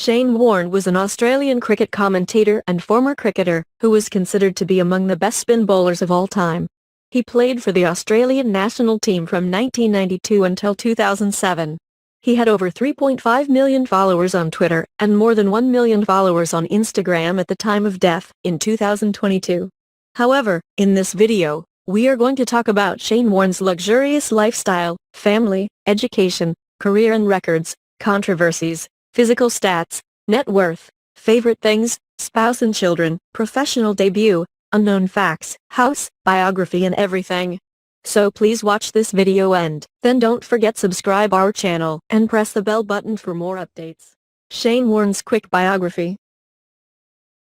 Shane Warne was an Australian cricket commentator and former cricketer who was considered to be among the best spin bowlers of all time. He played for the Australian national team from 1992 until 2007. He had over 3.5 million followers on Twitter and more than 1 million followers on Instagram at the time of death, in 2022. However, in this video, we are going to talk about Shane Warne's luxurious lifestyle, family, education, career and records, controversies, physical stats, net worth, favorite things, spouse and children, professional debut, unknown facts, house, biography and everything. So please watch this video and then don't forget subscribe our channel and press the bell button for more updates. Shane Warne's quick biography.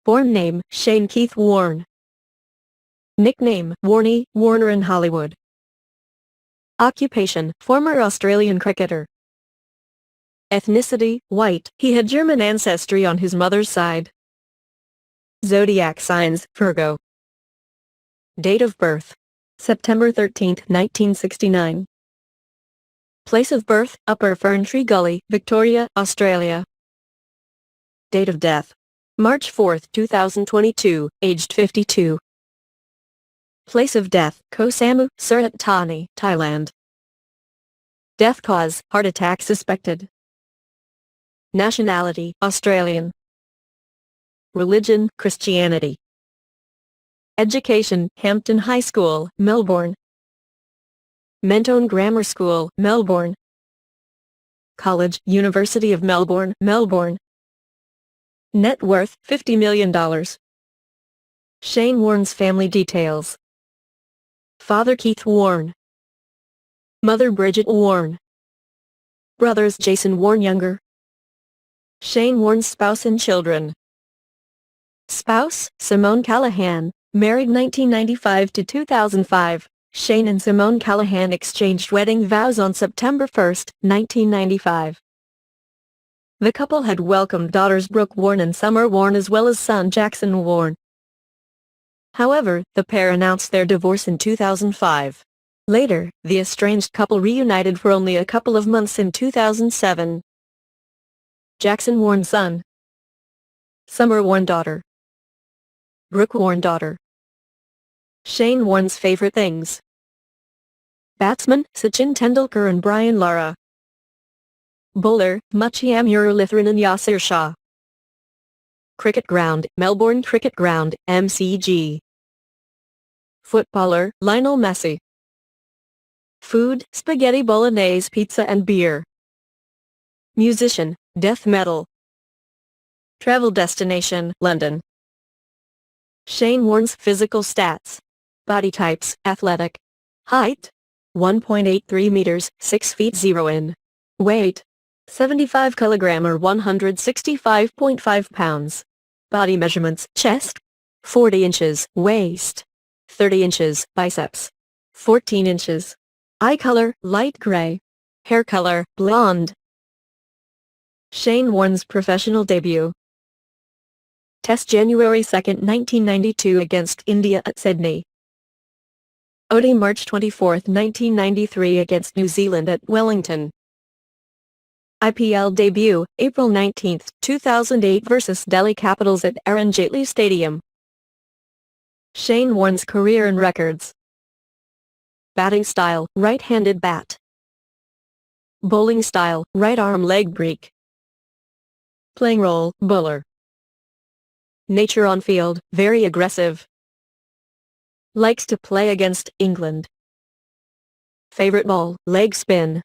Born name, Shane Keith Warne. Nickname, Warne, Warner in Hollywood. Occupation, former Australian cricketer. Ethnicity, white. He had German ancestry on his mother's side. Zodiac signs, Virgo. Date of birth, September 13, 1969. Place of birth, Upper Ferntree Gully, Victoria, Australia. Date of death, March 4, 2022, aged 52. Place of death, Koh Samui, Surat Thani, Thailand. Death cause, heart attack suspected. Nationality, Australian. Religion, Christianity. Education, Hampton High School, Melbourne. Mentone Grammar School, Melbourne. College, University of Melbourne, Melbourne. Net worth, $50 million. Shane Warne's family details. Father Keith Warne. Mother Bridget Warne. Brothers Jason Warne Younger. Shane Warne's spouse and children. Spouse, Simone Callahan, married 1995 to 2005. Shane and Simone Callahan exchanged wedding vows on September 1, 1995. The couple had welcomed daughters Brooke Warne and Summer Warne as well as son Jackson Warne. However, the pair announced their divorce in 2005. Later, the estranged couple reunited for only a couple of months in 2007. Jackson Warne son. Summer Warne daughter. Brooke Warne daughter. Shane Warne's favorite things. Batsman, Sachin Tendulkar and Brian Lara. Bowler, Muchie Muralitharan and Yasir Shah. Cricket ground, Melbourne Cricket Ground, MCG. Footballer, Lionel Messi. Food, spaghetti bolognese pizza and beer. Musician, death metal. Travel destination, London. Shane Warne's physical stats. Body types, athletic. Height, 1.83 meters, 6 feet 0 in. Weight, 75 kg or 165.5 pounds. Body measurements, chest, 40 inches, waist, 30 inches, biceps, 14 inches. Eye color, light gray. Hair color, blonde. Shane Warne's professional debut. Test January 2, 1992 against India at Sydney. ODI March 24, 1993 against New Zealand at Wellington. IPL debut, April 19, 2008 vs Delhi Capitals at Arun Jaitley Stadium. Shane Warne's career and records. Batting style, right-handed bat. Bowling style, right arm leg break. Playing role, bowler. Nature on field, very aggressive. Likes to play against England. Favorite ball, leg spin.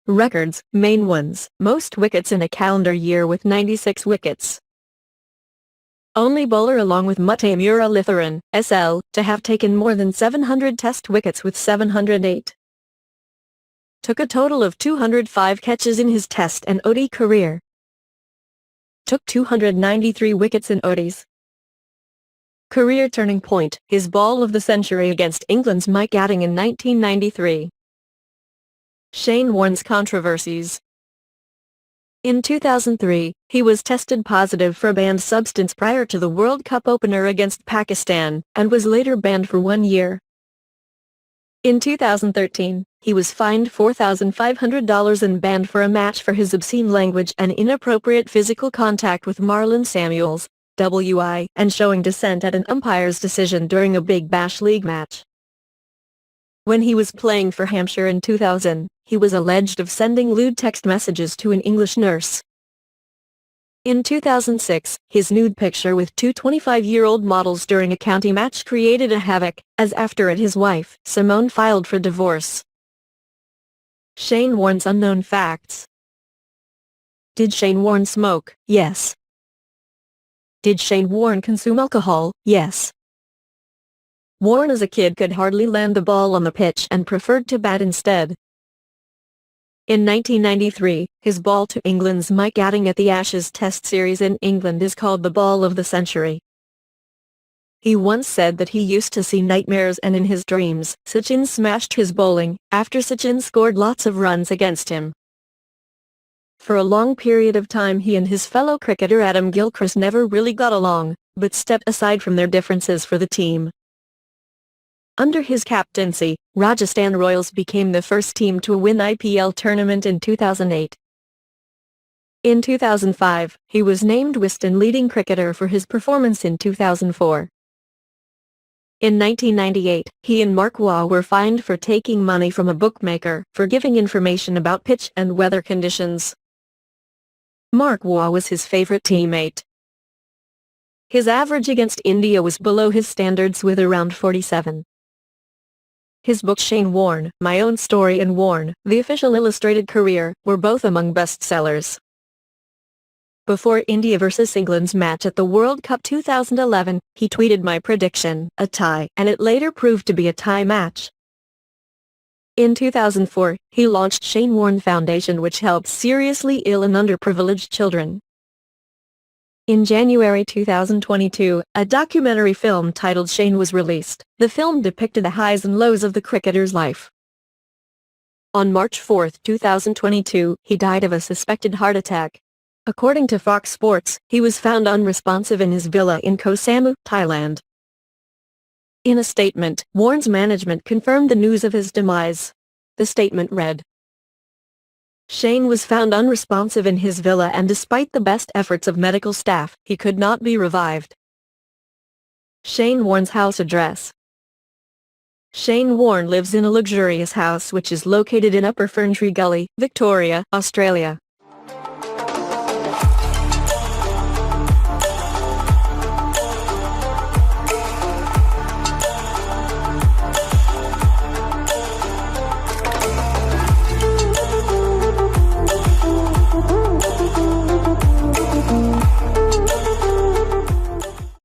Records, main ones, most wickets in a calendar year with 96 wickets. Only bowler along with Muchie Muralitharan, SL, to have taken more than 700 test wickets with 708. Took a total of 205 catches in his test and ODI career. Took 293 wickets in ODIs. Career turning point, his ball of the century against England's Mike Gatting in 1993. Shane Warne's controversies. In 2003, he was tested positive for a banned substance prior to the World Cup opener against Pakistan, and was later banned for 1 year. In 2013, he was fined $4,500 and banned for a match for his obscene language and inappropriate physical contact with Marlon Samuels, WI, and showing dissent at an umpire's decision during a Big Bash League match. When he was playing for Hampshire in 2000, he was alleged of sending lewd text messages to an English nurse. In 2006, his nude picture with two 25-year-old models during a county match created a havoc, as after it his wife, Simone, filed for divorce. Shane Warne's unknown facts. Did Shane Warne smoke? Yes. Did Shane Warne consume alcohol? Yes. Warne as a kid could hardly land the ball on the pitch and preferred to bat instead. In 1993, his ball to England's Mike Gatting at the Ashes Test Series in England is called the Ball of the Century. He once said that he used to see nightmares and in his dreams, Sachin smashed his bowling, after Sachin scored lots of runs against him. For a long period of time he and his fellow cricketer Adam Gilchrist never really got along, but stepped aside from their differences for the team. Under his captaincy, Rajasthan Royals became the first team to win IPL tournament in 2008. In 2005, he was named Wisden leading cricketer for his performance in 2004. In 1998, he and Mark Waugh were fined for taking money from a bookmaker for giving information about pitch and weather conditions. Mark Waugh was his favorite teammate. His average against India was below his standards with around 47. His book Shane Warne, My Own Story and Warne, The Official Illustrated Career, were both among bestsellers. Before India vs England's match at the World Cup 2011, he tweeted my prediction, a tie, and it later proved to be a tie match. In 2004, he launched Shane Warne Foundation, which helps seriously ill and underprivileged children. In January 2022, a documentary film titled Shane was released. The film depicted the highs and lows of the cricketer's life. On March 4, 2022, he died of a suspected heart attack. According to Fox Sports, he was found unresponsive in his villa in Koh Samui, Thailand. In a statement, Warne's management confirmed the news of his demise. The statement read, Shane was found unresponsive in his villa and despite the best efforts of medical staff, he could not be revived. Shane Warne's house address. Shane Warne lives in a luxurious house which is located in Upper Ferntree Gully, Victoria, Australia.